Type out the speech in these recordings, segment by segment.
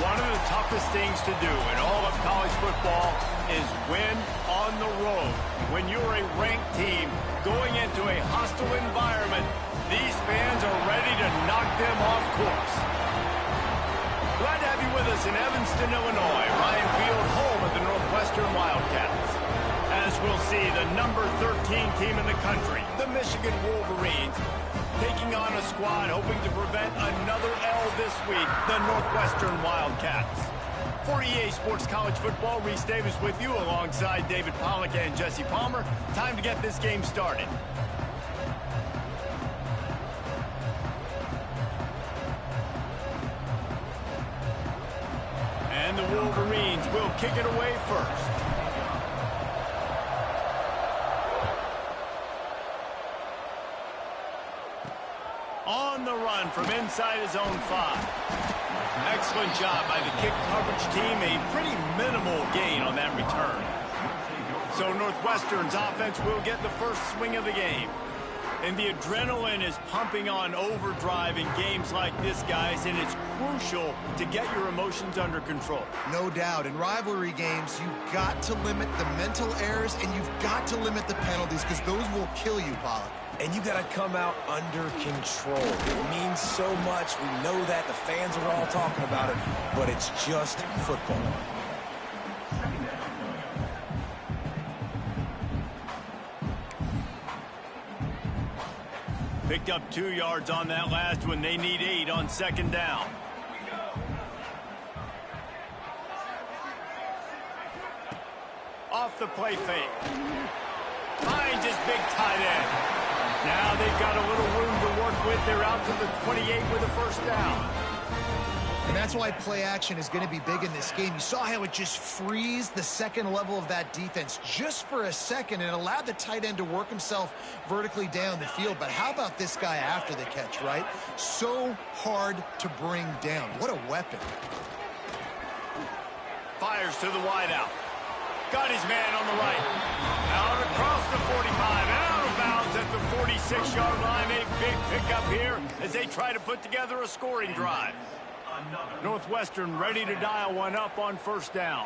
One of the toughest things to do in all of college football is win on the road. When you're a ranked team going into a hostile environment, these fans are ready to knock them off course. Glad to have you with us in Evanston, Illinois. Ryan Field, home of the Northwestern Wildcats. As we'll see, the number 13 team in the country, the Michigan Wolverines, taking on a squad hoping to prevent another L this week, the Northwestern Wildcats. For EA Sports College Football, Reese Davis with you alongside David Pollack and Jesse Palmer. Time to get this game started. And the Wolverines will kick it away first. On the run from inside his own 5. Excellent job by the kick coverage team. A pretty minimal gain on that return. So Northwestern's offense will get the first swing of the game. And the adrenaline is pumping on overdrive in games like this, guys, and it's crucial to get your emotions under control. No doubt. In rivalry games, you've got to limit the mental errors, and you've got to limit the penalties, because those will kill you, Pollack. And you got to come out under control. It means so much. We know that. The fans are all talking about it, but it's just football. Picked up 2 yards on that last one. They need 8 on second down. Off the play fake. Finds his big tight end. Now they've got a little room to work with. They're out to the 28 with a first down. And that's why play action is going to be big in this game. You saw how it just frees the second level of that defense just for a second and allowed the tight end to work himself vertically down the field. But how about this guy after the catch, right? So hard to bring down. What a weapon. Fires to the wideout. Got his man on the right. Out across the 45 and out of bounds at the 46-yard line. A big pickup here as they try to put together a scoring drive. Northwestern ready to dial one up on first down.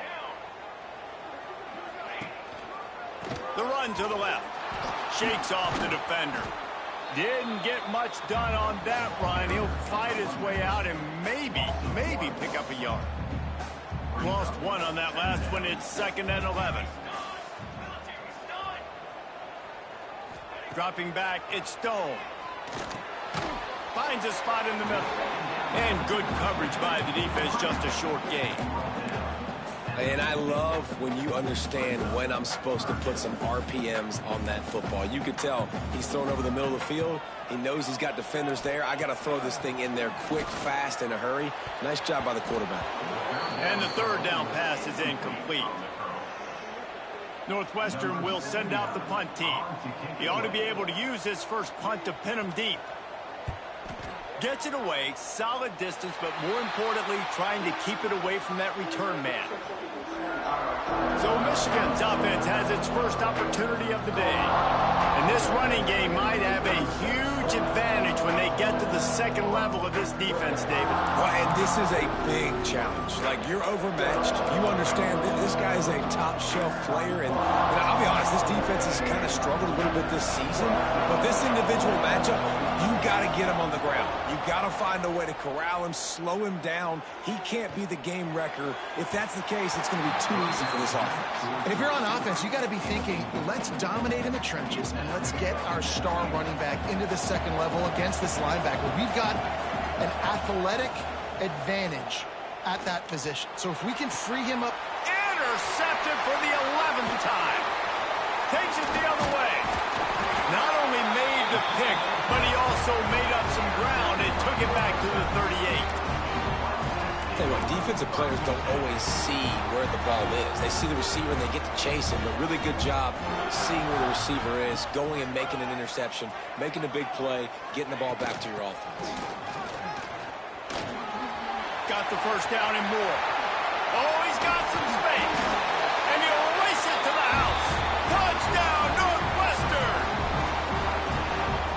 The run to the left. Shakes off the defender. Didn't get much done on that run. He'll fight his way out and maybe pick up a yard. Lost 1 on that last one. It's 2nd and 11. Dropping back, it's Stone. Finds a spot in the middle. And good coverage by the defense, just a short gain. And I love when you understand when I'm supposed to put some RPMs on that football. You could tell he's thrown over the middle of the field. He knows he's got defenders there. I got to throw this thing in there quick, fast, in a hurry. Nice job by the quarterback. And the third down pass is incomplete. Northwestern will send out the punt team. He ought to be able to use this first punt to pin him deep. Gets it away, solid distance, but more importantly, trying to keep it away from that return man. So Michigan's offense has its first opportunity of the day. And this running game might have a huge advantage when they get to the second level of this defense, David. Well, and this is a big challenge. Like, you're overmatched. You understand that this guy's a top-shelf player. And I'll be honest, this defense has kind of struggled a little bit this season. But this individual matchup, you got to get him on the ground. You got to find a way to corral him, slow him down. He can't be the game wrecker. If that's the case, it's going to be too easy for this offense. And if you're on offense, you got to be thinking, let's dominate in the trenches and let's get our star running back into the second level against this linebacker. We've got an athletic advantage at that position. So if we can free him up. Intercepted for the 11th time. Takes it the other way. Not only made the pick, but he also made up some ground and took it back to the 38. Tell you what, defensive players don't always see where the ball is. They see the receiver and they get to chase him. But really good job seeing where the receiver is, going and making an interception, making a big play, getting the ball back to your offense. Got the first down and more. Oh, he's got some space. And he'll race it to the house. Touchdown, Northwestern!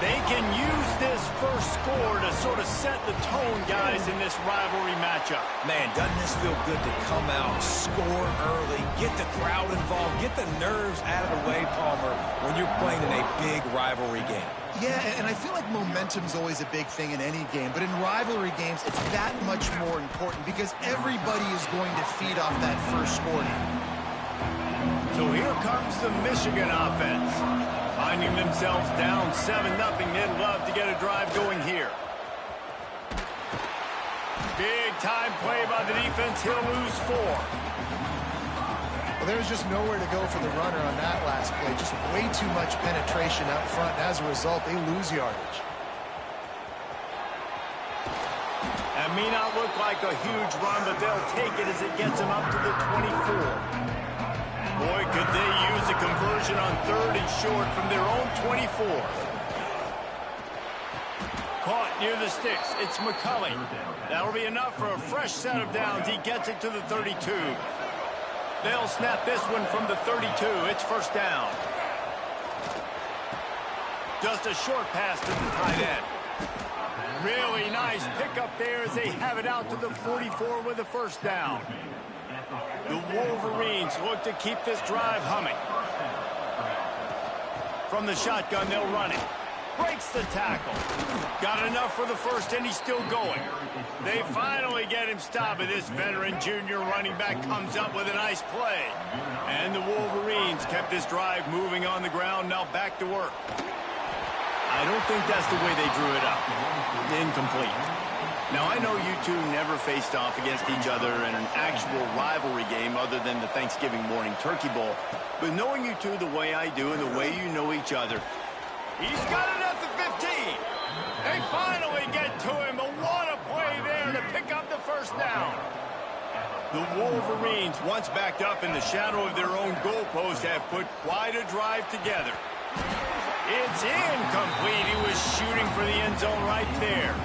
They can use this first score to sort of set the tone, guys, in this rivalry matchup. Man, doesn't this feel good to come out, score early, get the crowd involved, get the nerves out of the way, Palmer, when you're playing in a big rivalry game? Yeah, and I feel like momentum's always a big thing in any game, but in rivalry games, it's that much more important because everybody is going to feed off that first score now. So here comes the Michigan offense. Finding themselves down 7-0, they'd love to get a drive going here. Big time play by the defense. He'll lose 4. Well, there was just nowhere to go for the runner on that last play. Just way too much penetration out front. And as a result, they lose yardage. That may not look like a huge run, but they'll take it as it gets them up to the 24. Boy, could they use a conversion on 3rd and short from their own 24. Caught near the sticks. It's McCulley. That'll be enough for a fresh set of downs. He gets it to the 32. They'll snap this one from the 32. It's first down. Just a short pass to the tight end. Really nice pickup there as they have it out to the 44 with a first down. The Wolverines look to keep this drive humming. From the shotgun, they'll run it. Breaks the tackle. Got enough for the first, and he's still going. They finally get him stopped, and this veteran junior running back comes up with a nice play. And the Wolverines kept this drive moving on the ground, now back to work. I don't think that's the way they drew it up. Incomplete. Now, I know you two never faced off against each other in an actual rivalry game other than the Thanksgiving morning Turkey Bowl. But knowing you two the way I do and the way you know each other, he's got it at the 15. They finally get to him, but what a play there to pick up the first down. The Wolverines, once backed up in the shadow of their own goalpost, have put quite a drive together. It's incomplete. He was shooting for the end zone right there.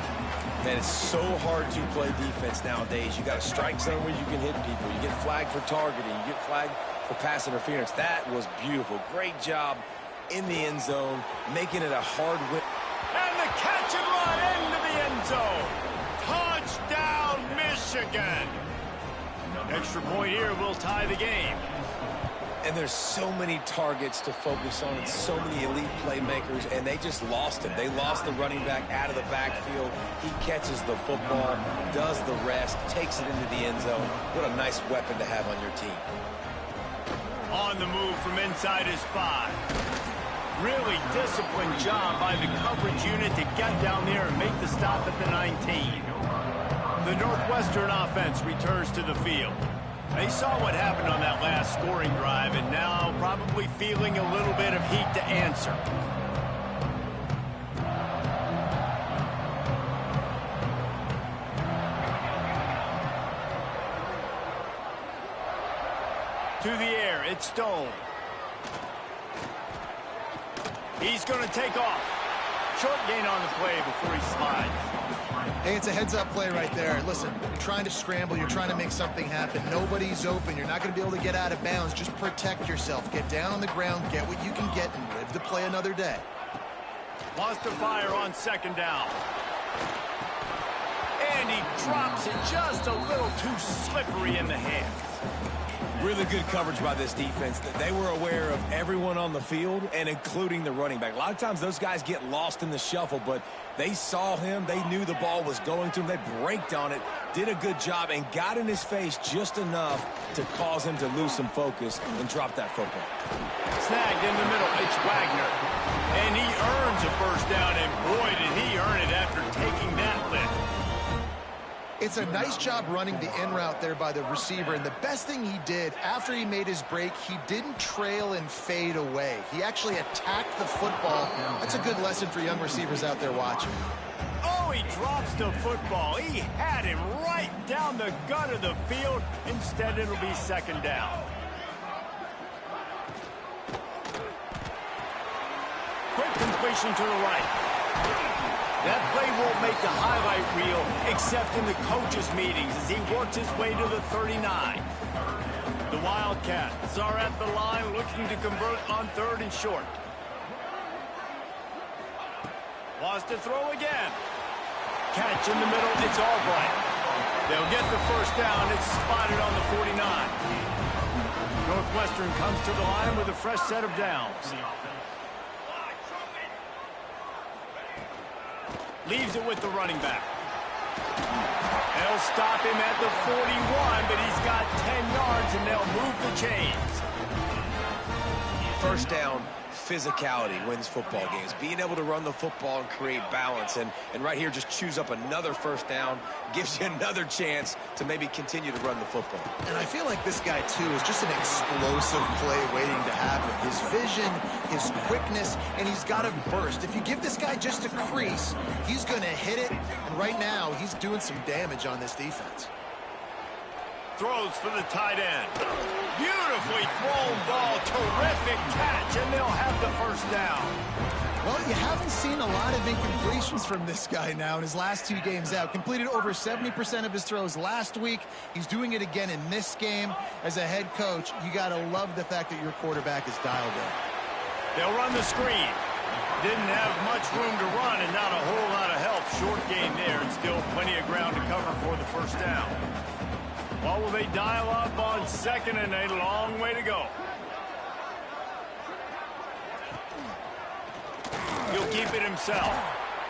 Man, it's so hard to play defense nowadays. You got a strike zone where you can hit people. You get flagged for targeting. You get flagged for pass interference. That was beautiful. Great job in the end zone, making it a hard win. And the catch and run into the end zone. Touchdown, Michigan. Extra point here will tie the game. And there's so many targets to focus on and so many elite playmakers, and they just lost him. They lost the running back out of the backfield. He catches the football, does the rest, takes it into the end zone. What a nice weapon to have on your team. On the move from inside his 5. Really disciplined job by the coverage unit to get down there and make the stop at the 19. The Northwestern offense returns to the field. They saw what happened on that last scoring drive and now probably feeling a little bit of heat to answer. To the air, it's Stone. He's going to take off. Short gain on the play before he slides. Hey, it's a heads-up play right there. Listen, you're trying to scramble. You're trying to make something happen. Nobody's open. You're not going to be able to get out of bounds. Just protect yourself. Get down on the ground, get what you can get, and live to play another day. Wants to fire on second down. And he drops it just a little too slippery in the hands. Really good coverage by this defense. They were aware of everyone on the field and including the running back. A lot of times those guys get lost in the shuffle, but they saw him. They knew the ball was going to him. They braked on it, did a good job, and got in his face just enough to cause him to lose some focus and drop that football. Snagged in the middle. It's Wagner. And he earns a first down, and boy, did he earn it after taking that lift. It's a nice job running the in route there by the receiver, and the best thing he did after he made his break, he didn't trail and fade away. He actually attacked the football. That's a good lesson for young receivers out there watching. Oh, he drops the football. He had him right down the gut of the field. Instead, it'll be second down. Quick completion to the right. That play won't make the highlight reel except in the coaches' meetings as he works his way to the 39. The Wildcats are at the line looking to convert on 3rd and short. Wants to throw again. catch in the middle. It's all right. They'll get the first down. It's spotted on the 49. Northwestern comes to the line with a fresh set of downs. Leaves it with the running back. They'll stop him at the 41, but he's got 10 yards, and they'll move the chains. First down, physicality wins football games. Being able to run the football and create balance. And right here, just choose up another first down, gives you another chance to maybe continue to run the football. And I feel like this guy, too, is just an explosive play waiting to happen. His vision, his quickness, and he's got a burst. If you give this guy just a crease, he's going to hit it. And right now, he's doing some damage on this defense. Throws for the tight end. Beautifully thrown ball. Terrific catch, and they'll have the first down. Well, you haven't seen a lot of incompletions from this guy now in his last 2 games out. Completed over 70% of his throws last week. He's doing it again in this game. As a head coach, you got to love the fact that your quarterback is dialed in. They'll run the screen. Didn't have much room to run and not a whole lot of help. Short game there, and still plenty of ground to cover for the first down. What will they dial up on second, and a long way to go? He'll keep it himself.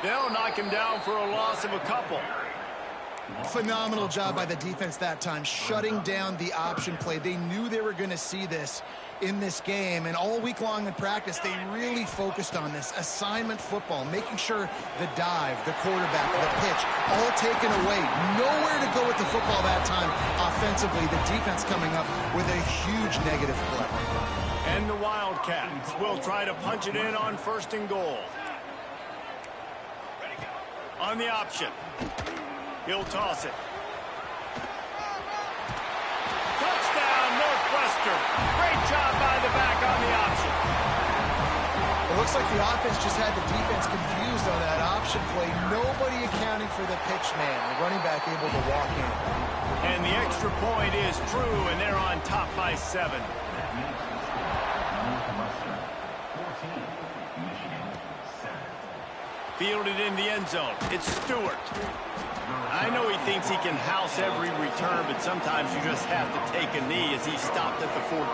They'll knock him down for a loss of a couple. Phenomenal job by the defense that time, shutting down the option play. They knew they were going to see this in this game, and all week long in practice, they really focused on this assignment football, making sure the dive, the quarterback, the pitch, all taken away. Nowhere to go with the football that time offensively. The defense coming up with a huge negative play. And the Wildcats will try to punch it in on 1st and goal. On the option. He'll toss it. Touchdown, Northwestern. Great job by the back on the option. It looks like the offense just had the defense confused on that option play. Nobody accounting for the pitch man. The running back able to walk in. And the extra point is true, and they're on top by 7. Fielded in the end zone. It's Stewart. I know he thinks he can house every return, but sometimes you just have to take a knee as he stopped at the 14.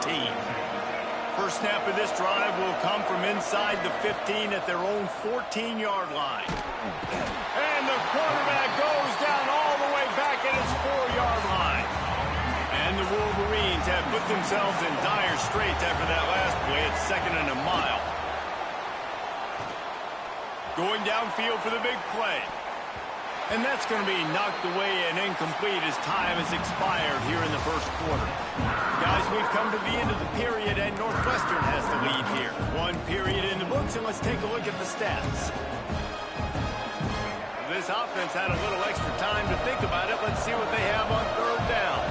First snap of this drive will come from inside the 15 at their own 14-yard line. And the quarterback goes down all the way back at his 4-yard line. And the Wolverines have put themselves in dire straits after that last play at 2nd and a mile. Going downfield for the big play. And that's going to be knocked away and incomplete as time has expired here in the first quarter. Guys, we've come to the end of the period, and Northwestern has the lead here. 1 period in the books, and let's take a look at the stats. This offense had a little extra time to think about it. Let's see what they have on 3rd down.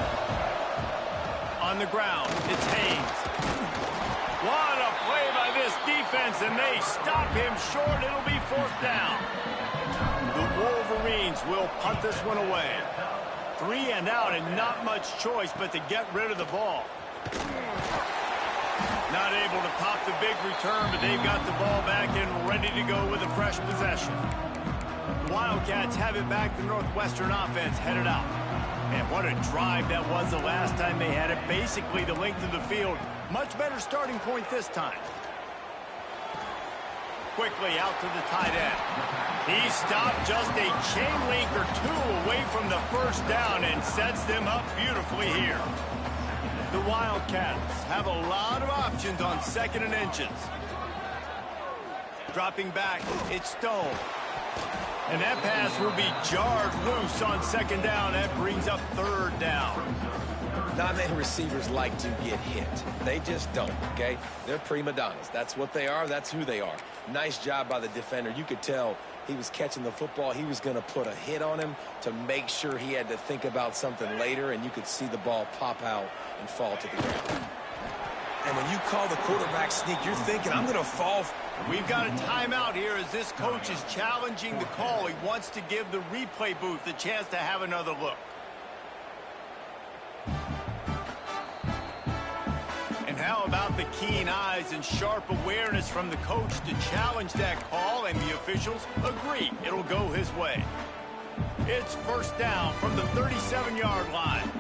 On the ground, it's Haynes. What a play by this defense, and they stop him short. It'll be 4th down. The Wolverines will punt this one away. 3 and out, and not much choice but to get rid of the ball. Not able to pop the big return, but they've got the ball back and ready to go with a fresh possession. The Wildcats have it back. The Northwestern offense headed out. And what a drive that was the last time they had it. Basically the length of the field. Much better starting point this time. Quickly out to the tight end. He stopped just a chain link or 2 away from the first down and sets them up beautifully here. The Wildcats have a lot of options on 2nd and inches. Dropping back, it's Stone. And that pass will be jarred loose on 2nd down. That brings up 3rd down. Not many receivers like to get hit. They just don't, okay? They're prima donnas. That's what they are. That's who they are. Nice job by the defender. You could tell he was catching the football. He was going to put a hit on him to make sure he had to think about something later, and you could see the ball pop out and fall to the ground. And when you call the quarterback sneak, you're thinking, I'm going to fall. We've got a timeout here as this coach is challenging the call. He wants to give the replay booth a chance to have another look. And how about the keen eyes and sharp awareness from the coach to challenge that call, and the officials agree it'll go his way. It's first down from the 37-yard line.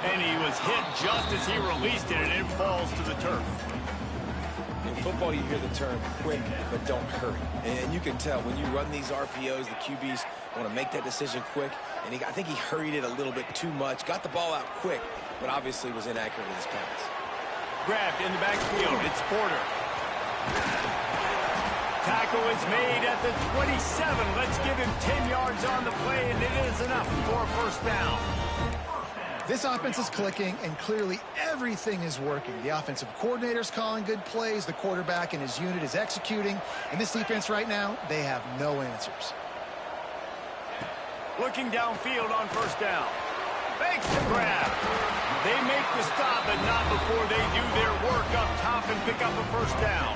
And he was hit just as he released it, and it falls to the turf. In football, you hear the term quick, but don't hurry. And you can tell when you run these RPOs, the QBs want to make that decision quick. And I think he hurried it a little bit too much, got the ball out quick, but obviously was inaccurate with his pass. Grabbed in the backfield. It's Porter. Tackle is made at the 27. Let's give him 10 yards on the play, and it is enough for a first down. This offense is clicking, and clearly everything is working. The offensive coordinator's calling good plays. The quarterback and his unit is executing. And this defense right now, they have no answers. Looking downfield on first down. Makes the grab. They make the stop, but not before they do their work up top and pick up a first down.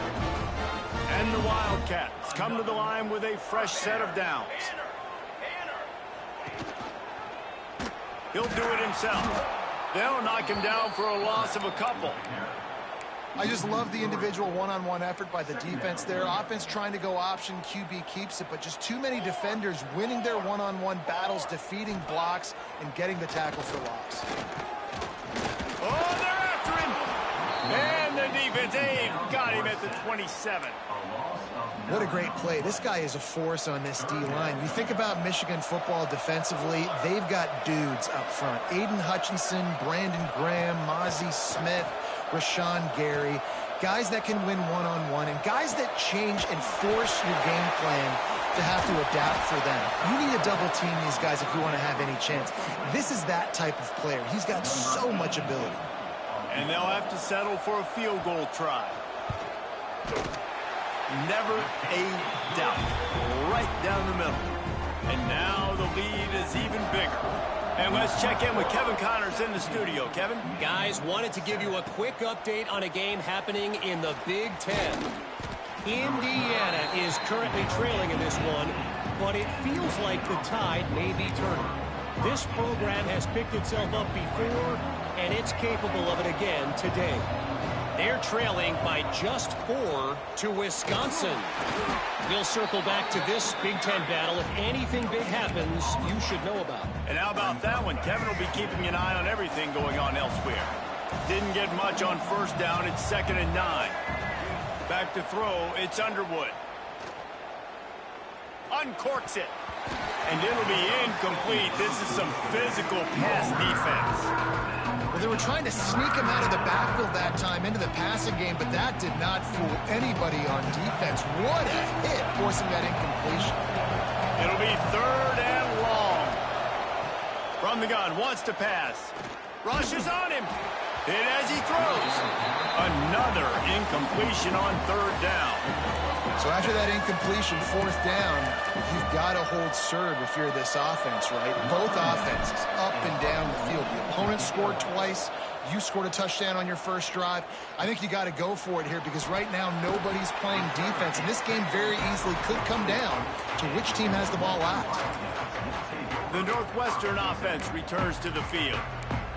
And the Wildcats come to the line with a fresh set of downs. He'll do it himself. They'll knock him down for a loss of a couple. I just love the individual one-on-one effort by the defense there. Offense trying to go option, QB keeps it, but just too many defenders winning their one-on-one battles, defeating blocks, and getting the tackle for loss. Oh, they're after him! And the defense got him at the 27. What a great play. This guy is a force on this D-line. You think about Michigan football defensively, they've got dudes up front. Aiden Hutchinson, Brandon Graham, Mozzie Smith, Rashawn Gary, guys that can win one-on-one, and guys that change and force your game plan to have to adapt for them. You need to double team these guys if you want to have any chance. This is that type of player. He's got so much ability. And they'll have to settle for a field goal try. Never a doubt. Right down the middle. And now the lead is even bigger. And let's check in with Kevin Connors in the studio. Kevin? Guys, wanted to give you a quick update on a game happening in the Big Ten. Indiana is currently trailing in this one, but it feels like the tide may be turning. This program has picked itself up before, and it's capable of it again today. They're trailing by just 4 to Wisconsin. We'll circle back to this Big Ten battle. If anything big happens, you should know about. And how about that one? Kevin will be keeping an eye on everything going on elsewhere. Didn't get much on first down. It's 2nd and 9. Back to throw. It's Underwood. Uncorks it. And it'll be incomplete. This is some physical pass defense. Well, they were trying to sneak him out of the backfield that time into the passing game, but that did not fool anybody on defense. What a hit, forcing that incompletion. It'll be 3rd and long. From the gun, wants to pass. Rushes on him. Hit as he throws. Another incompletion on 3rd down. So after that incompletion, 4th down, you've got to hold serve if you're this offense, right? Both offenses up and down the field. The opponent scored twice. You scored a touchdown on your first drive. I think you got to go for it here because right now nobody's playing defense. And this game very easily could come down to which team has the ball last. The Northwestern offense returns to the field.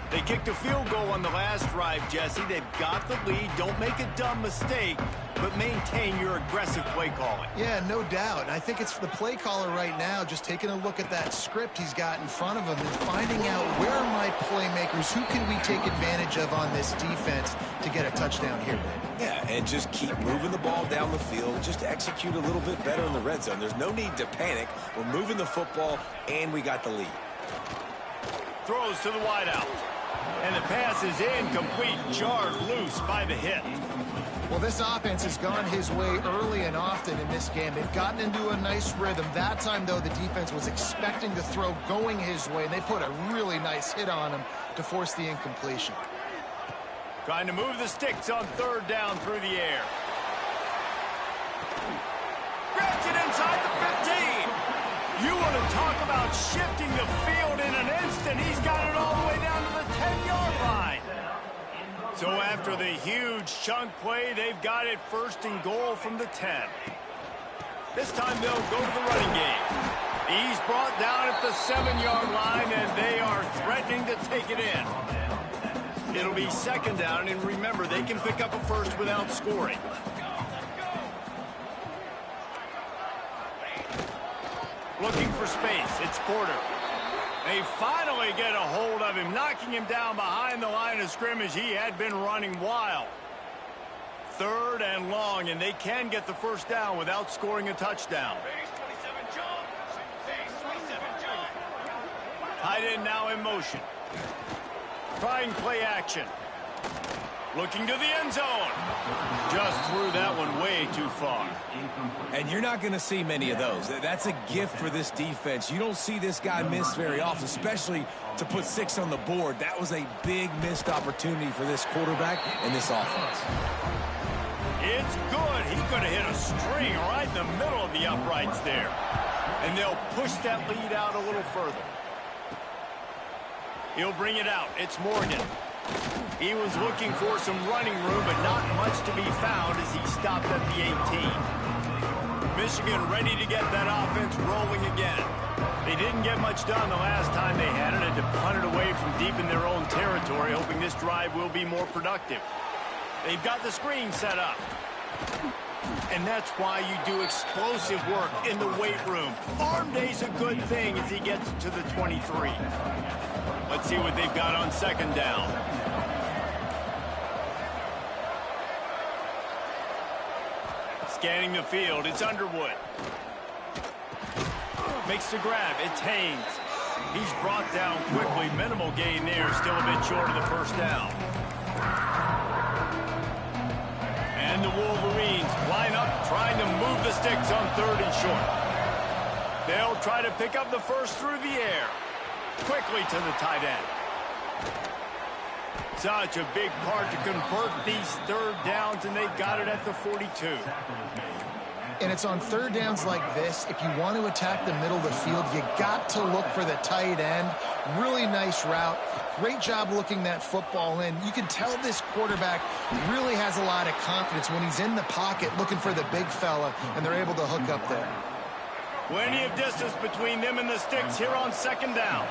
They kicked a field goal on the last drive, Jesse. They've got the lead. Don't make a dumb mistake, but maintain your aggressive play calling. Yeah, no doubt. And I think it's for the play caller right now, just taking a look at that script he's got in front of him and finding out where are my playmakers, who can we take advantage of on this defense to get a touchdown here. Yeah, and just keep moving the ball down the field. Just execute a little bit better in the red zone. There's no need to panic. We're moving the football, and we got the lead. Throws to the wideout. And the pass is incomplete, jarred loose by the hit. Well, this offense has gone his way early and often in this game. They've gotten into a nice rhythm. That time, though, the defense was expecting the throw going his way, and they put a really nice hit on him to force the incompletion. Trying to move the sticks on 3rd down through the air. Grabs it inside the 15. You want to talk about shifting the field in an instant. He's got it all the way down to the 10-yard line. So after the huge chunk play, they've got it 1st and goal from the 10. This time they'll go to the running game. He's brought down at the 7-yard line, and they are threatening to take it in. It'll be second down, and remember, they can pick up a first without scoring. Looking for space. It's Porter. They finally get a hold of him, knocking him down behind the line of scrimmage. He had been running wild. Third and long, and they can get the first down without scoring a touchdown. Tight end now in motion. Trying play action. Looking to the end zone. Just threw that one way too far. And you're not going to see many of those. That's a gift for this defense. You don't see this guy miss very often, especially to put 6 on the board. That was a big missed opportunity for this quarterback and this offense. It's good. He could have hit a string right in the middle of the uprights there. And they'll push that lead out a little further. He'll bring it out. It's Morgan. He was looking for some running room, but not much to be found as he stopped at the 18. Michigan ready to get that offense rolling again. They didn't get much done the last time they had it, and to punt it away from deep in their own territory, hoping this drive will be more productive. They've got the screen set up. And that's why you do explosive work in the weight room. Arm day's a good thing as he gets to the 23. Let's see what they've got on second down. Scanning the field, it's Underwood. Makes the grab, it's Haynes. He's brought down quickly. Minimal gain there, still a bit short of the first down. And the Wolverines line up, trying to move the sticks on third and short. They'll try to pick up the first through the air. Quickly to the tight end. Such a big part to convert these third downs, and they've got it at the 42. And it's on third downs like this, if you want to attack the middle of the field, you got to look for the tight end. Really nice route. Great job looking that football in. You can tell this quarterback really has a lot of confidence when he's in the pocket looking for the big fella, and they're able to hook up there. Plenty of distance between them and the sticks here on second down.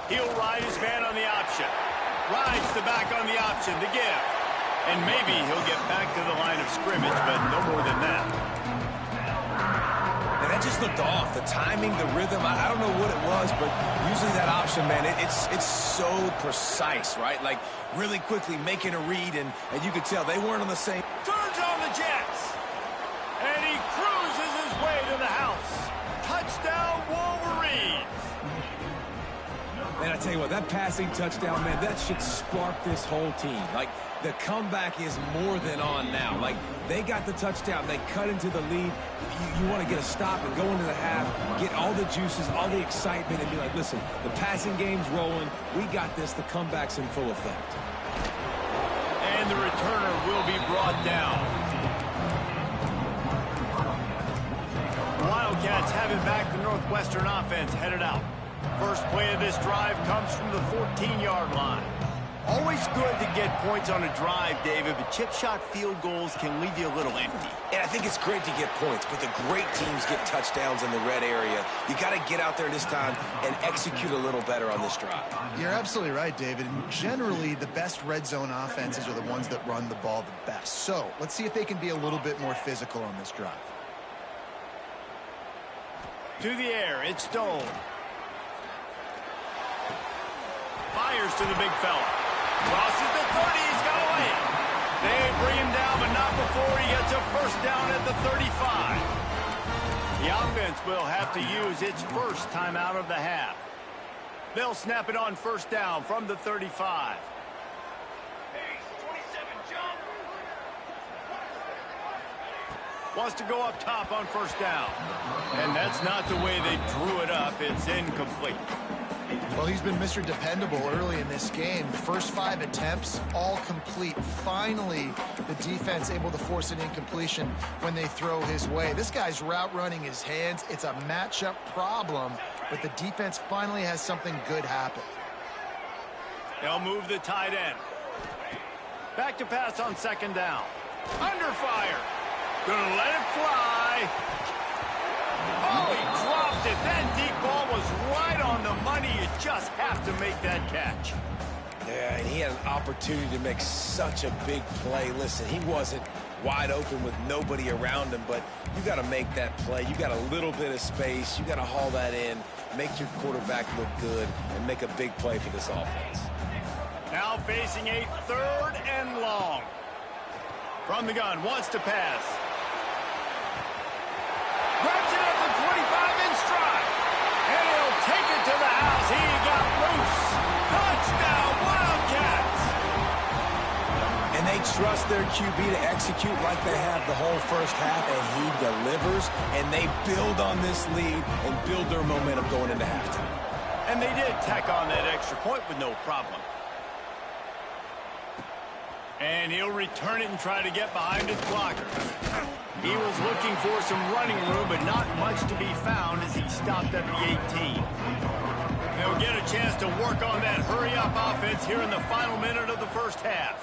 He'll ride his man on the option. Rides the back on the option, the give. And maybe he'll get back to the line of scrimmage, but no more than that. And that just looked off. The timing, the rhythm, I don't know what it was, but usually that option, man, it's so precise, right? Like really quickly making a read, and you could tell they weren't on the same. Turns on the Jets. And he cruises his way to the house. Touchdown, Wolverines. Man, I tell you what, that passing touchdown, man, that should spark this whole team. Like, the comeback is more than on now. Like, they got the touchdown. They cut into the lead. You want to get a stop and go into the half, get all the juices, all the excitement, and be like, listen, the passing game's rolling. We got this. The comeback's in full effect. And the returner will be brought down. Wildcats have it back. The Northwestern offense headed out. First play of this drive comes from the 14-yard line. Always good to get points on a drive, David, but chip shot field goals can leave you a little empty. And I think it's great to get points, but the great teams get touchdowns in the red area. You got to get out there this time and execute a little better on this drive. You're absolutely right, David. And generally, the best red zone offenses are the ones that run the ball the best. So let's see if they can be a little bit more physical on this drive. To the air, it's Stone. Fires to the big fella. Crosses the 30, he's got away. They bring him down, but not before he gets a first down at the 35. The offense will have to use its first timeout of the half. They'll snap it on first down from the 35. Wants to go up top on first down. And that's not the way they drew it up. It's incomplete. Well, he's been Mr. Dependable early in this game. The first 5 attempts, all complete. Finally, the defense able to force an incompletion when they throw his way. This guy's route running his hands. It's a matchup problem, but the defense finally has something good happen. They'll move the tight end. Back to pass on second down. Under fire. Gonna let it fly. Oh, he dropped it. That deep ball was right on the money. You just have to make that catch. Yeah, and he had an opportunity to make such a big play. Listen, he wasn't wide open with nobody around him, but you got to make that play. You got a little bit of space. You got to haul that in, make your quarterback look good, and make a big play for this offense. Now facing a 3rd and long. From the gun, wants to pass. Grabs it at the 25 in stride. And he'll take it to the house. He got loose. Touchdown, Wildcats. And they trust their QB to execute like they have the whole first half, and he delivers, and they build on this lead and build their momentum going into halftime. And they did tack on that extra point with no problem. And he'll return it and try to get behind his blockers. He was looking for some running room, but not much to be found as he stopped at the 18. They'll get a chance to work on that hurry-up offense here in the final minute of the first half.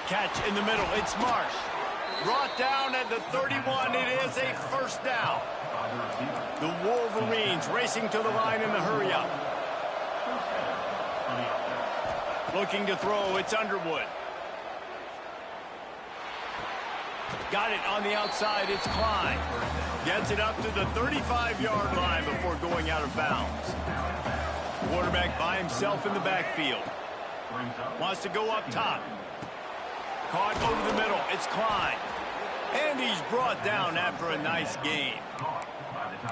Catch in the middle. It's Marsh. Brought down at the 31. It is a first down. The Wolverines racing to the line in the hurry-up. Looking to throw. It's Underwood. Got it on the outside. It's Klein. Gets it up to the 35-yard line before going out of bounds. Quarterback by himself in the backfield. Wants to go up top. Caught over the middle. It's Klein. And he's brought down after a nice gain.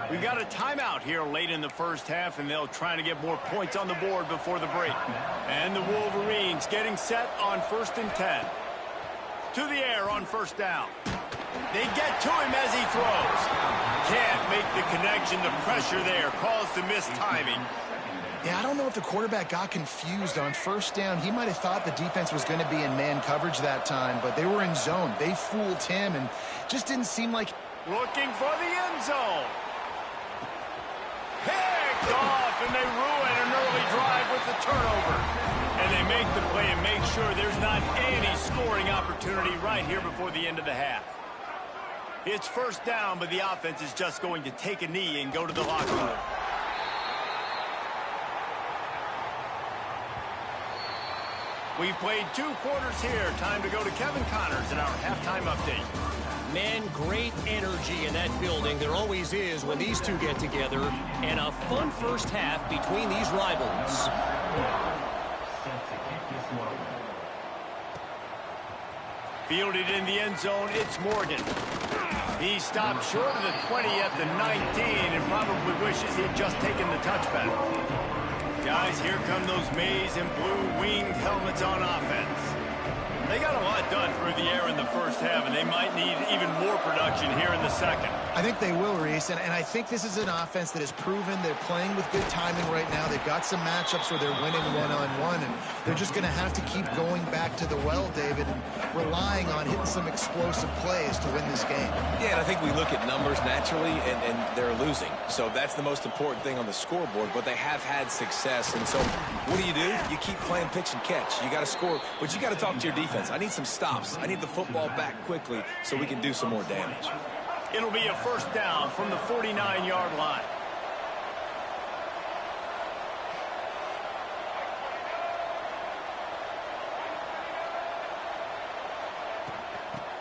We've got a timeout here late in the first half, and they'll try to get more points on the board before the break. And the Wolverines getting set on 1st and 10. To the air on first down. They get to him as he throws. Can't make the connection. The pressure there caused the missed timing. Yeah, I don't know if the quarterback got confused on first down. He might have thought the defense was going to be in man coverage that time, but they were in zone. They fooled him and just didn't seem like... Looking for the end zone. Picked off, and they ruin an early drive with the turnover. And they make the play and make sure there's not any scoring opportunity right here before the end of the half. It's first down, but the offense is just going to take a knee and go to the locker room. We've played 2 quarters here. Time to go to Kevin Connors in our halftime update. Man, great energy in that building. There always is when these two get together. And a fun first half between these rivals. Fielded in the end zone, it's Morgan. He stopped short of the 20 at the 19 and probably wishes he had just taken the touchback. Guys, here come those maize and blue winged helmets on offense. They got a lot done through the air in the first half, and they might need even more production here in the second. I think they will, Reese, and I think this is an offense that has proven they're playing with good timing right now. They've got some matchups where they're winning one-on-one, and they're just going to have to keep going back to the well, David, and relying on hitting some explosive plays to win this game. Yeah, and I think we look at numbers naturally, and they're losing. So that's the most important thing on the scoreboard, but they have had success. And so what do? You keep playing pitch and catch. You got to score, but you got to talk to your defense. I need some stops. I need the football back quickly so we can do some more damage. It'll be a first down from the 49-yard line.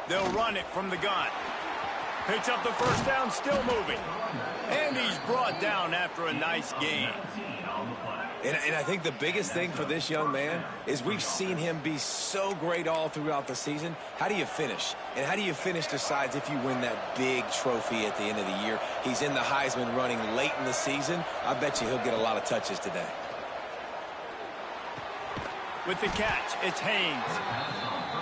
They'll run it from the gun. Picks up the first down, still moving. And he's brought down after a nice gain. And I think the biggest thing for this young man is we've seen him be so great all throughout the season. How do you finish? And how do you finish decides if you win that big trophy at the end of the year. He's in the Heisman running late in the season. I bet you he'll get a lot of touches today. With the catch, it's Haynes.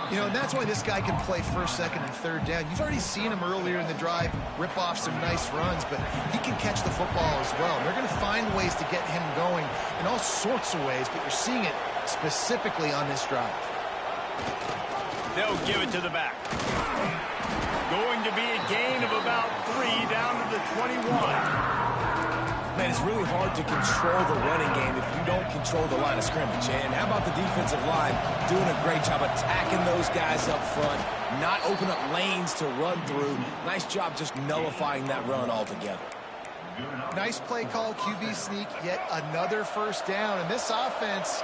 You know, and that's why this guy can play first, second, and third down. You've already seen him earlier in the drive rip off some nice runs, but he can catch the football as well. They're going to find ways to get him going in all sorts of ways, but you're seeing it specifically on this drive. They'll give it to the back. Going to be a gain of about 3 down to the 21. Man, it's really hard to control the running game if you don't control the line of scrimmage. And how about the defensive line doing a great job attacking those guys up front, not open up lanes to run through. Nice job just nullifying that run altogether. Nice play call, QB sneak, yet another first down. And this offense,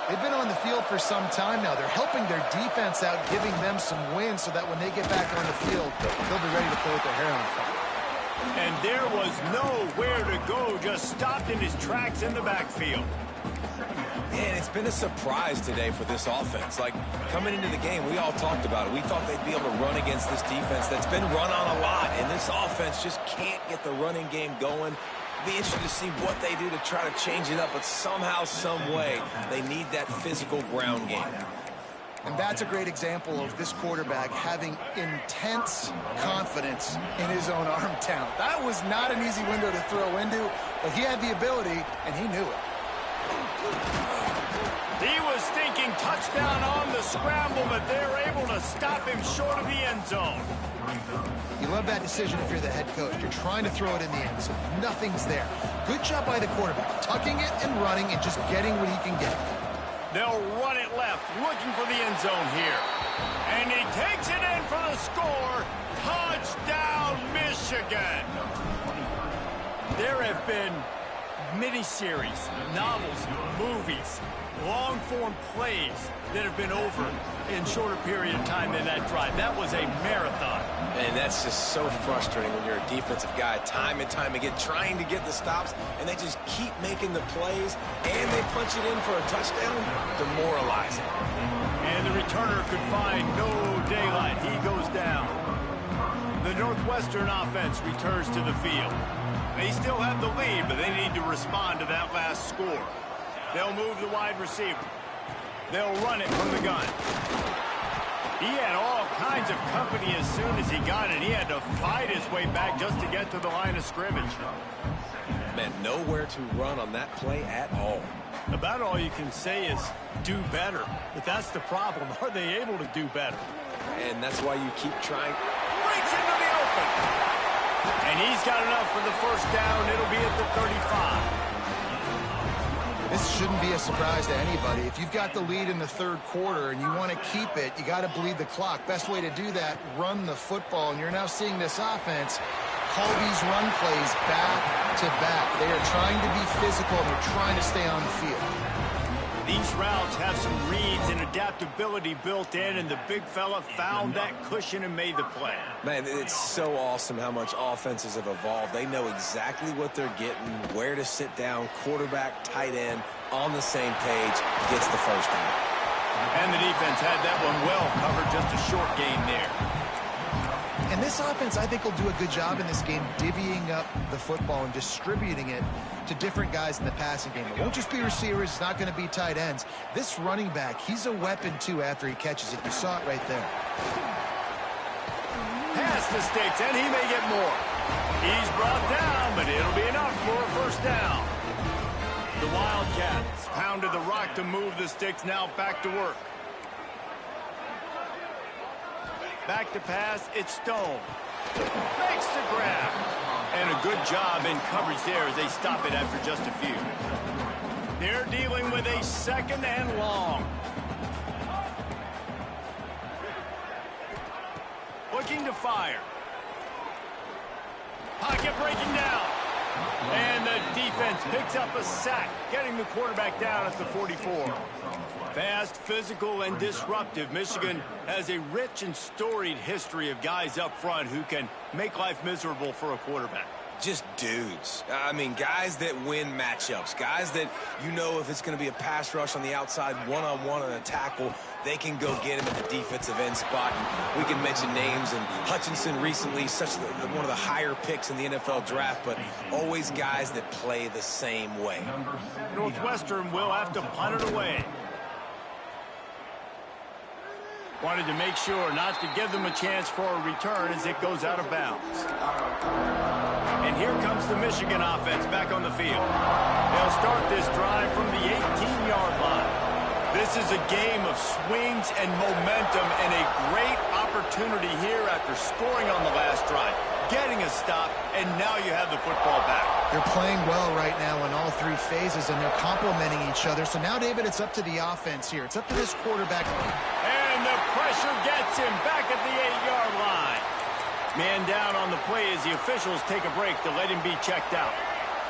They've been on the field for some time now. They're helping their defense out, giving them some wins so that when they get back on the field, they'll be ready to play with their hair on fire. And there was nowhere to go, just stopped in his tracks in the backfield. Man, it's been a surprise today for this offense. Like, coming into the game, we all talked about it. We thought they'd be able to run against this defense that's been run on a lot, and this offense just can't get the running game going. Be interested to see what they do to try to change it up, but somehow, some way, they need that physical ground game. And that's a great example of this quarterback having intense confidence in his own arm talent. That was not an easy window to throw into, but he had the ability, and he knew it. He was thinking touchdown on the scramble, but they're able to stop him short of the end zone. You love that decision if you're the head coach. You're trying to throw it in the end zone. Nothing's there. Good job by the quarterback, tucking it and running and just getting what he can get. They'll run it left, looking for the end zone here. And he takes it in for the score. Touchdown, Michigan. There have been miniseries, novels, movies, long-form plays that have been over in shorter period of time than that drive. That was a marathon. And that's just so frustrating when you're a defensive guy, time and time again, trying to get the stops, and they just keep making the plays, and they punch it in for a touchdown. Demoralizing. And the returner could find no daylight. He goes down. The Northwestern offense returns to the field. They still have the lead, but they need to respond to that last score. They'll move the wide receiver. They'll run it from the gun. He had all kinds of company as soon as he got it. He had to fight his way back just to get to the line of scrimmage. Man, nowhere to run on that play at all. About all you can say is do better. But that's the problem. Are they able to do better? And that's why you keep trying. Breaks into the open. And he's got enough for the first down. It'll be at the 35. This shouldn't be a surprise to anybody. If you've got the lead in the third quarter and you want to keep it, you got to bleed the clock. Best way to do that, run the football. And you're now seeing this offense call these run plays back to back. They are trying to be physical, and they're trying to stay on the field. These routes have some reads and adaptability built in, and the big fella found that cushion and made the play. Man, it's so awesome how much offenses have evolved. They know exactly what they're getting, where to sit down, quarterback, tight end, on the same page, gets the first down. And the defense had that one well covered, just a short gain there. And this offense, I think, will do a good job in this game divvying up the football and distributing it to different guys in the passing game. It won't just be receivers. It's not going to be tight ends. This running back, he's a weapon, too, after he catches it. You saw it right there. Pass the sticks, and he may get more. He's brought down, but it'll be enough for a first down. The Wildcats pounded the rock to move the sticks. Now back to work. Back to pass, it's Stone. Makes the grab. And a good job in coverage there as they stop it after just a few. They're dealing with a second and long. Looking to fire. Pocket breaking down. And the defense picks up a sack, getting the quarterback down at the 44. Fast, physical, and disruptive. Michigan has a rich and storied history of guys up front who can make life miserable for a quarterback. Just dudes. I mean, guys that win matchups. Guys that, you know, if it's going to be a pass rush on the outside, one-on-one on a tackle, they can go get him at the defensive end spot. And we can mention names, and Hutchinson recently, one of the higher picks in the NFL draft, but always guys that play the same way. Northwestern will have to punt it away. Wanted to make sure not to give them a chance for a return as it goes out of bounds. And here comes the Michigan offense back on the field. They'll start this drive from the 18-yard line. This is a game of swings and momentum, and a great opportunity here after scoring on the last drive, getting a stop, and now you have the football back. They're playing well right now in all three phases, and they're complementing each other. So now, David, it's up to the offense here. It's up to this quarterback. And the pressure gets him back at the 8-yard line. Man down on the play as the officials take a break to let him be checked out.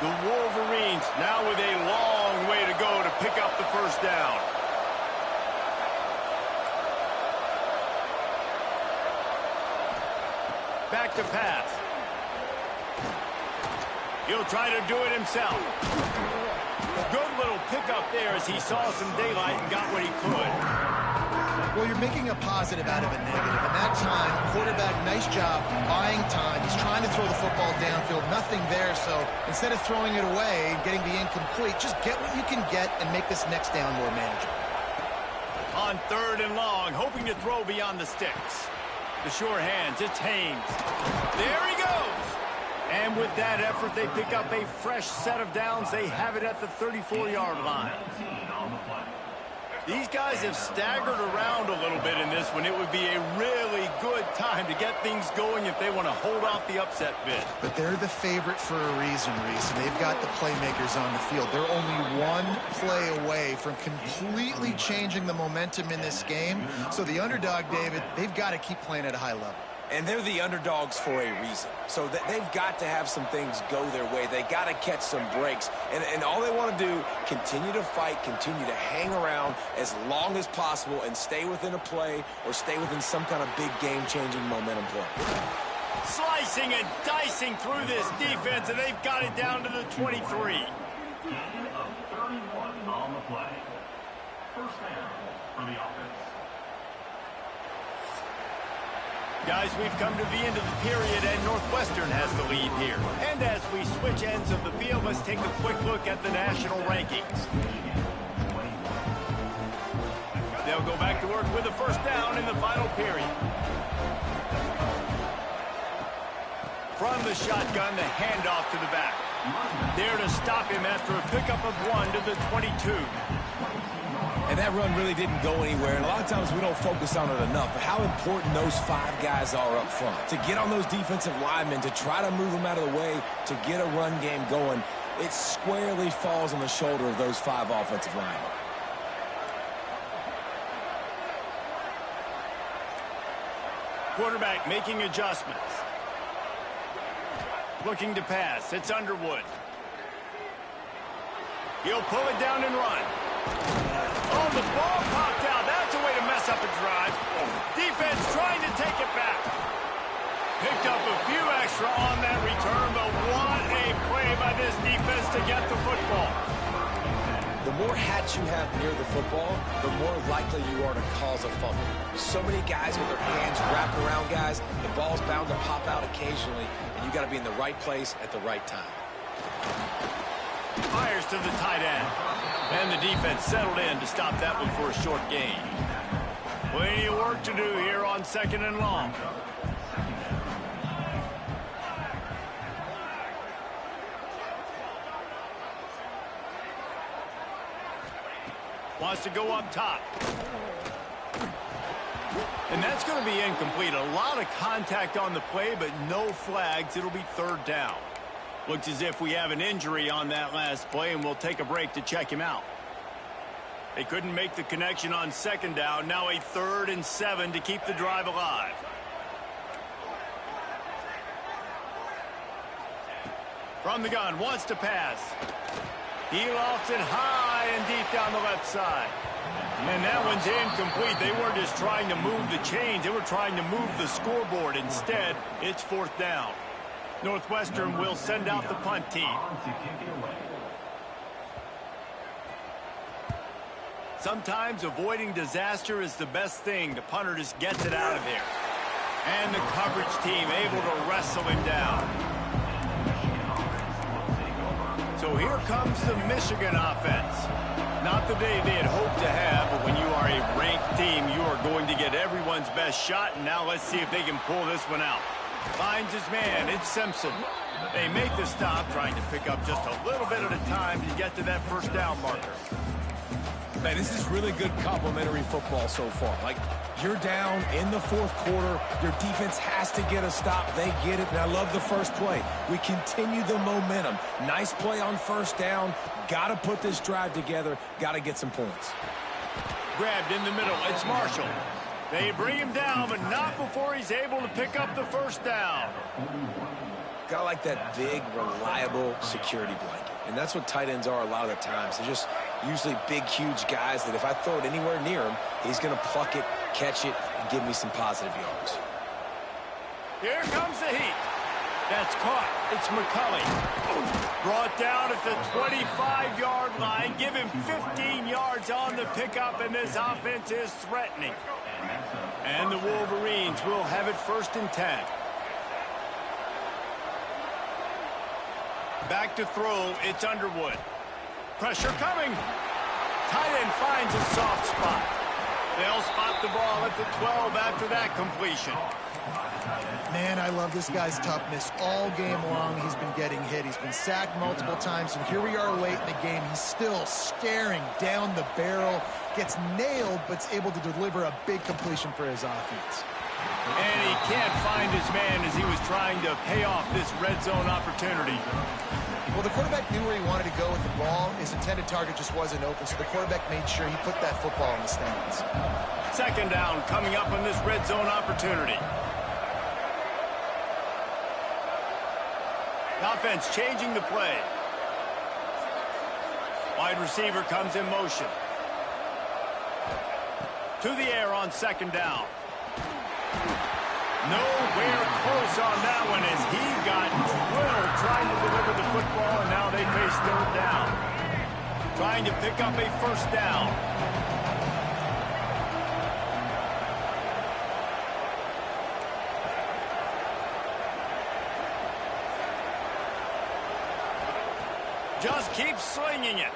The Wolverines now with a long way to go to pick up the first down. back to pass. He'll try to do it himself. Good little pickup there as he saw some daylight and got what he could. Well, you're making a positive out of a negative. And that time, quarterback, nice job buying time. He's trying to throw the football downfield. Nothing there, so instead of throwing it away and getting the incomplete, just get what you can get and make this next down more manageable. On 3rd and long, hoping to throw beyond the sticks. The sure hands, it's Haynes. There he goes. And with that effort, they pick up a fresh set of downs. They have it at the 34-yard line. These guys have staggered around a little bit in this one. It would be a really good time to get things going if they want to hold off the upset bid. But they're the favorite for a reason, Reese, and they've got the playmakers on the field. They're only one play away from completely changing the momentum in this game. So the underdog, David, they've got to keep playing at a high level. And they're the underdogs for a reason. So they've got to have some things go their way. They got to catch some breaks. And all they want to do, continue to fight, continue to hang around as long as possible and stay within a play or stay within some kind of big game-changing momentum play. Slicing and dicing through this defense, and they've got it down to the 23. Gain of 31 on the play. First down for the offense. Guys, we've come to the end of the period, and Northwestern has the lead here. And as we switch ends of the field, let's take a quick look at the national rankings. They'll go back to work with a first down in the final period. From the shotgun, the handoff to the back. There to stop him after a pickup of 1 to the 22. And that run really didn't go anywhere, and a lot of times we don't focus on it enough, but how important those 5 guys are up front. To get on those defensive linemen, to try to move them out of the way, to get a run game going, it squarely falls on the shoulder of those 5 offensive linemen. Quarterback making adjustments. Looking to pass. It's Underwood. He'll pull it down and run. Oh, the ball popped out. That's a way to mess up a drive. Defense trying to take it back. Picked up a few extra on that return, but what a play by this defense to get the football. The more hats you have near the football, the more likely you are to cause a fumble. So many guys with their hands wrapped around guys, the ball's bound to pop out occasionally, and you got to be in the right place at the right time. Fires to the tight end. And the defense settled in to stop that one for a short gain. Plenty of work to do here on 2nd and long. Wants to go up top. And that's going to be incomplete. A lot of contact on the play, but no flags. It'll be 3rd down. Looks as if we have an injury on that last play, and we'll take a break to check him out. They couldn't make the connection on 2nd down. Now a 3rd and 7 to keep the drive alive. From the gun, wants to pass. He lofts it high and deep down the left side. And that one's incomplete. They weren't just trying to move the chains. They were trying to move the scoreboard. Instead, it's 4th down. Northwestern will send out the punt team. Sometimes avoiding disaster is the best thing. The punter just gets it out of there. And the coverage team able to wrestle him down. So here comes the Michigan offense. Not the day they had hoped to have, but when you are a ranked team, you are going to get everyone's best shot. And now let's see if they can pull this one out. Finds his man. It's Simpson. They make the stop, trying to pick up just a little bit at a time to get to that first down marker. Man, this is really good complimentary football so far. Like, you're down in the 4th quarter. Your defense has to get a stop. They get it, and I love the first play. We continue the momentum. Nice play on 1st down. Got to put this drive together. Got to get some points. Grabbed in the middle. It's Marshall. They bring him down, but not before he's able to pick up the first down. Got to like that big, reliable security blanket. And that's what tight ends are a lot of the times. They're just usually big, huge guys that if I throw it anywhere near him, he's going to pluck it, catch it, and give me some positive yards. Here comes the heat. That's caught. It's McCulley. Brought down at the 25-yard line. Give him 15 yards on the pickup, and this offense is threatening. And the Wolverines will have it 1st and 10. Back to throw. It's Underwood. Pressure coming. Tight end finds a soft spot. They'll spot the ball at the 12 after that completion. Man, I love this guy's toughness. All game long, he's been getting hit. He's been sacked multiple times, and here we are late in the game. He's still staring down the barrel, gets nailed, but's able to deliver a big completion for his offense. And he can't find his man as he was trying to pay off this red zone opportunity. Well, the quarterback knew where he wanted to go with the ball. His intended target just wasn't open, so the quarterback made sure he put that football in the stands. 2nd down coming up on this red zone opportunity. Offense changing the play. Wide receiver comes in motion. To the air on 2nd down. Nowhere close on that one as he got drilled trying to deliver the football, and now they face 3rd down. Trying to pick up a 1st down. Just keeps slinging it.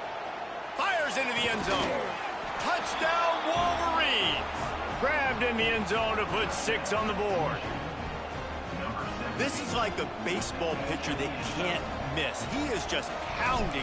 Fires into the end zone. Touchdown, Wolverines. Grabbed in the end zone to put 6 on the board. This is like a baseball pitcher that can't miss. He is just pounding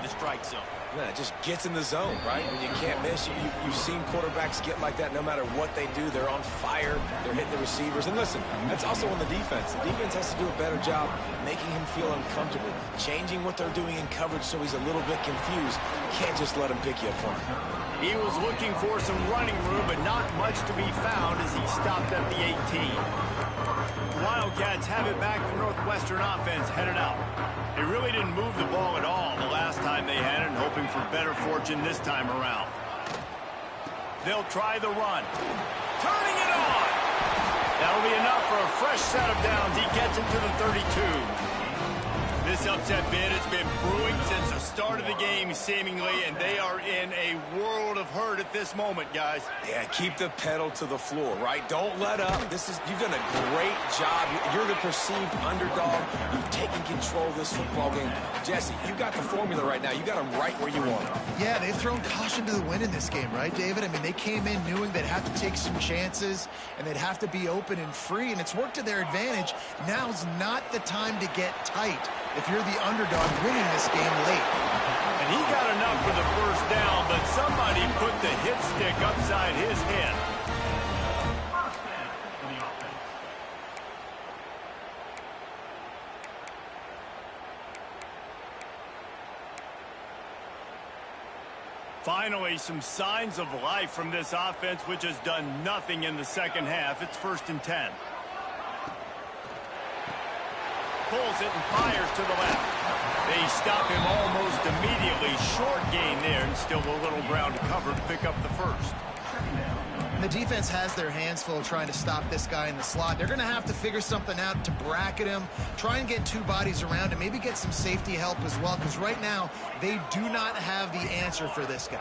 the strike zone. Yeah, it just gets in the zone, right? When you can't miss, you've seen quarterbacks get like that no matter what they do. They're on fire. They're hitting the receivers. And listen, that's also on the defense. The defense has to do a better job making him feel uncomfortable, changing what they're doing in coverage so he's a little bit confused. Can't just let him pick you apart. He was looking for some running room, but not much to be found as he stopped at the 18. Wildcats have it back. The Northwestern offense headed out. They really didn't move the ball at all the last time they had it, hoping for better fortune this time around. They'll try the run. Turning it on. That'll be enough for a fresh set of downs. He gets it to the 32. This upset bid has been brewing since the start of the game, seemingly, and they are in a world of hurt at this moment, guys. Yeah, keep the pedal to the floor, right? Don't let up. You've done a great job. You're the perceived underdog. You've taken control of this football game. Jesse, you got the formula right now. You got them right where you want them. Yeah, they've thrown caution to the wind in this game, right, David? I mean, they came in knowing they'd have to take some chances, and they'd have to be open and free, and it's worked to their advantage. Now's not the time to get tight if you're the underdog winning this game late. And he got enough for the 1st down, but somebody put the hit stick upside his head. Finally, some signs of life from this offense, which has done nothing in the 2nd half. It's 1st and 10. Pulls it and fires to the left. They stop him almost immediately. Short gain there, and still a little ground to cover to pick up the 1st. And the defense has their hands full trying to stop this guy in the slot. They're going to have to figure something out to bracket him, try and get 2 bodies around him, maybe get some safety help as well, because right now they do not have the answer for this guy.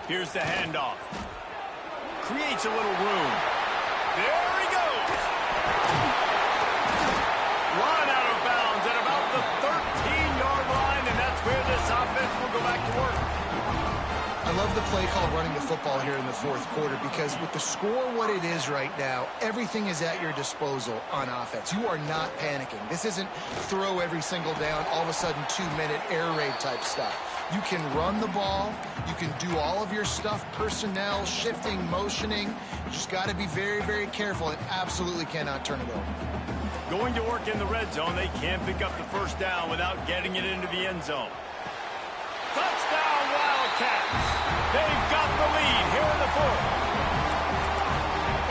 Here's the handoff. Creates a little room. There he goes. Run out of bounds at about the 13-yard line, and that's where this offense will go back to work. I love the play call running the football here in the 4th quarter, because with the score what it is right now, everything is at your disposal on offense. You are not panicking. This isn't throw every single down, all of a sudden 2-minute air raid type stuff. You can run the ball. You can do all of your stuff, personnel, shifting, motioning. You just got to be very, very careful and absolutely cannot turn it over. Going to work in the red zone. They can't pick up the 1st down without getting it into the end zone. Touchdown, Wildcats. They've got the lead here in the 4th.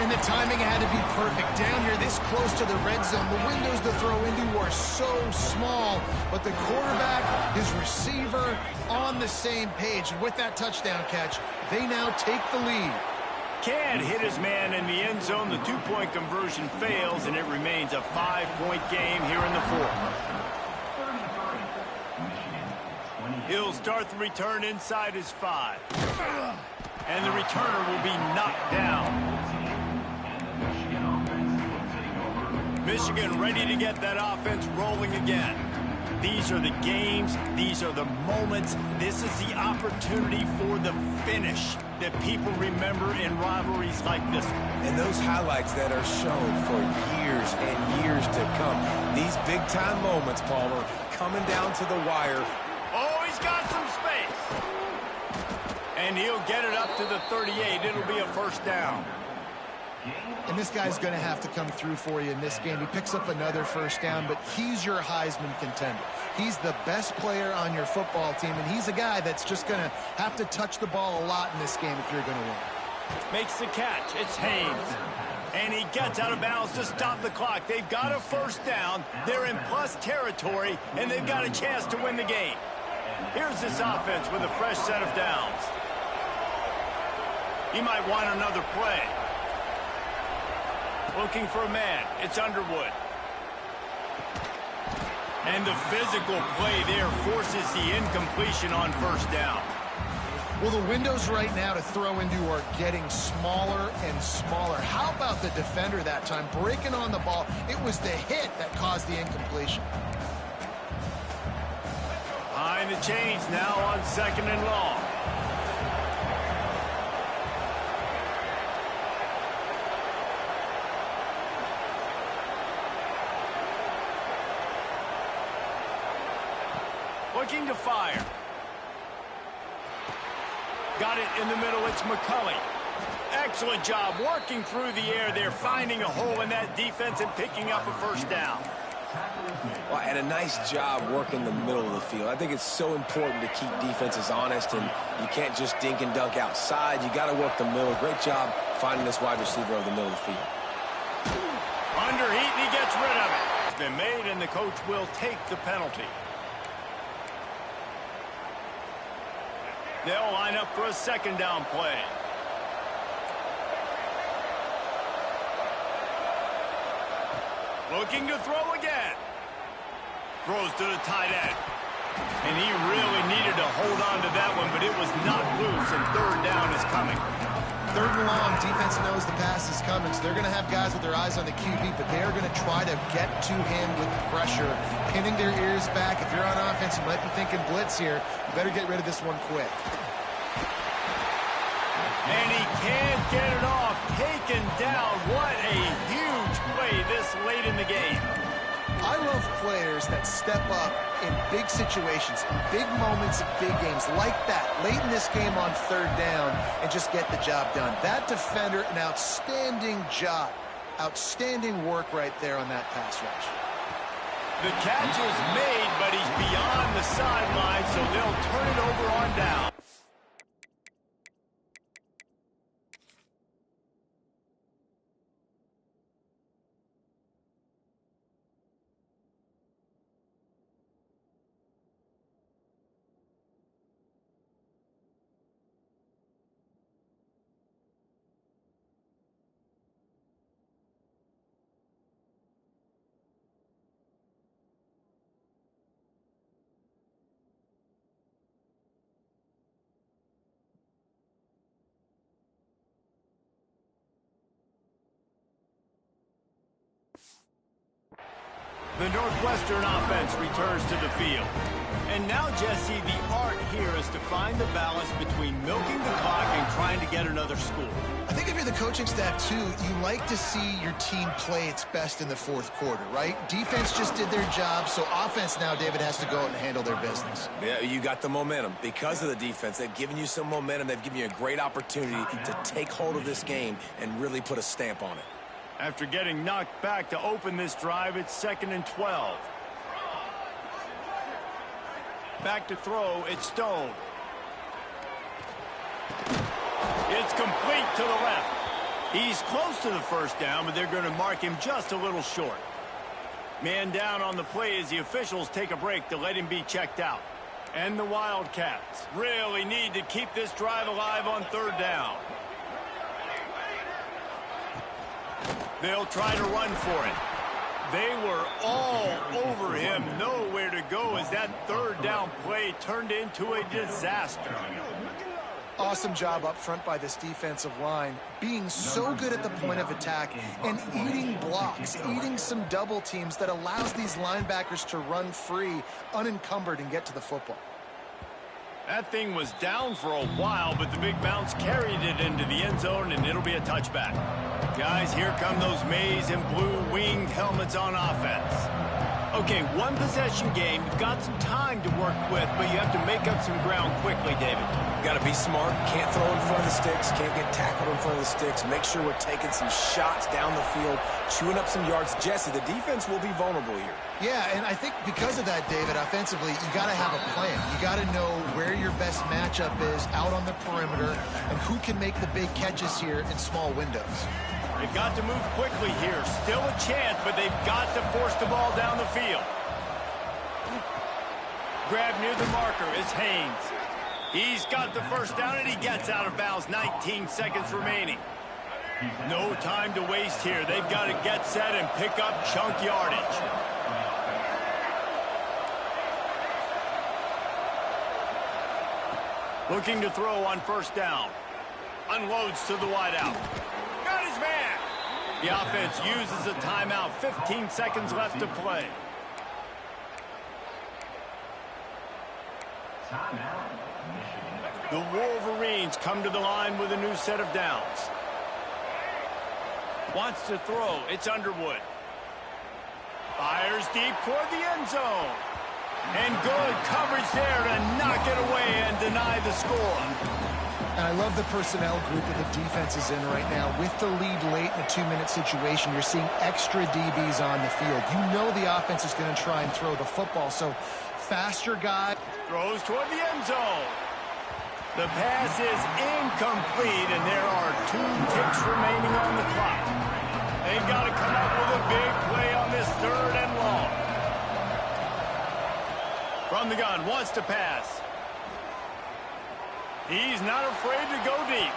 And the timing had to be perfect. Down here this close to the red zone, the windows to throw into are so small, but the quarterback, his receiver, on the same page. And with that touchdown catch, they now take the lead. can't hit his man in the end zone. The two-point conversion fails, and it remains a 5-point game here in the fourth. He'll start the return inside his 5. And the returner will be knocked down. Michigan ready to get that offense rolling again. These are the games. These are the moments. This is the opportunity for the finish that people remember in rivalries like this one. And those highlights that are shown for years and years to come. These big-time moments, Palmer, coming down to the wire. Oh, he's got some space. And he'll get it up to the 38. It'll be a first down. And this guy's going to have to come through for you in this game. He picks up another first down, but he's your Heisman contender. He's the best player on your football team, and he's a guy that's just going to have to touch the ball a lot in this game if you're going to win. Makes the catch. It's Haynes. And he gets out of bounds to stop the clock. They've got a first down. They're in plus territory, and they've got a chance to win the game. Here's this offense with a fresh set of downs. He might want another play. Looking for a man. It's Underwood. And the physical play there forces the incompletion on first down. Well, the windows right now to throw into are getting smaller and smaller. How about the defender that time breaking on the ball? It was the hit that caused the incompletion. Behind the chains now on 2nd and long. Looking to fire. Got it in the middle. It's McCulley. Excellent job working through the air there, finding a hole in that defense and picking up a first down. Well, and a nice job working the middle of the field. I think it's so important to keep defenses honest, and you can't just dink and dunk outside. You got to work the middle. Great job finding this wide receiver over the middle of the field. Under heat, and he gets rid of it. It's been made, and the coach will take the penalty. They'll line up for a second down play. Looking to throw again. Throws to the tight end. And he really needed to hold on to that one, but it was not loose, and third down is coming. 3rd and long, defense knows the pass is coming, so they're going to have guys with their eyes on the QB, but they are going to try to get to him with pressure, pinning their ears back. If you're on offense, you might be thinking blitz here. You better get rid of this one quick. And he can't get it off. Taken down. What a huge play this late in the game. I love players that step up in big situations, in big moments of big games like that, late in this game on 3rd down, and just get the job done. That defender, an outstanding job. Outstanding work right there on that pass rush. The catch is made, but he's beyond the sideline, so they'll turn it over on down. The Northwestern offense returns to the field. And now, Jesse, the art here is to find the balance between milking the clock and trying to get another score. I think if you're the coaching staff, too, you like to see your team play its best in the 4th quarter, right? Defense just did their job, so offense now, David, has to go out and handle their business. Yeah, you got the momentum. Because of the defense, they've given you some momentum. They've given you a great opportunity to take hold of this game and really put a stamp on it. After getting knocked back to open this drive, it's 2nd and 12. Back to throw, it's Stone. It's complete to the left. He's close to the first down, but they're going to mark him just a little short. Man down on the play as the officials take a break to let him be checked out. And the Wildcats really need to keep this drive alive on 3rd down. They'll try to run for it. They were all over him. Nowhere to go as that third down play turned into a disaster. Awesome job up front by this defensive line, being so good at the point of attack and eating blocks, eating some double teams that allows these linebackers to run free, unencumbered, and get to the football. That thing was down for a while, but the big bounce carried it into the end zone, and it'll be a touchback. Guys, here come those maize and blue winged helmets on offense. Okay, one possession game. You've got some time to work with, but you have to make up some ground quickly, David. Got to be smart. Can't throw in front of the sticks. Can't get tackled in front of the sticks. Make sure we're taking some shots down the field, chewing up some yards. Jesse, the defense will be vulnerable here. Yeah, and I think because of that, David, offensively, you got to have a plan. You got to know where your best matchup is out on the perimeter and who can make the big catches here in small windows. They've got to move quickly here. Still a chance, but they've got to force the ball down the field. Grab near the marker is Haynes. He's got the first down, and he gets out of bounds. 19 seconds remaining. No time to waste here. They've got to get set and pick up chunk yardage. Looking to throw on first down. Unloads to the wideout. Got his man. The offense uses a timeout. 15 seconds left to play. The Wolverines come to the line with a new set of downs. Wants to throw. It's Underwood. Fires deep toward the end zone. And good coverage there to knock it away and deny the score. And I love the personnel group that the defense is in right now. With the lead late in a 2-minute situation, you're seeing extra DBs on the field. You know the offense is going to try and throw the football, so faster guy. Throws toward the end zone. The pass is incomplete, and there are 2 ticks remaining on the clock. They've got to come up with a big play on this third and long. From the gun, wants to pass. He's not afraid to go deep.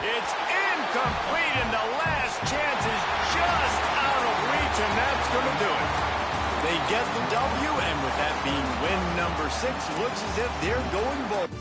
It's incomplete, and the last chance is just out of reach, and that's going to do it. They get the W, and with that being win number 6, looks as if they're going bold.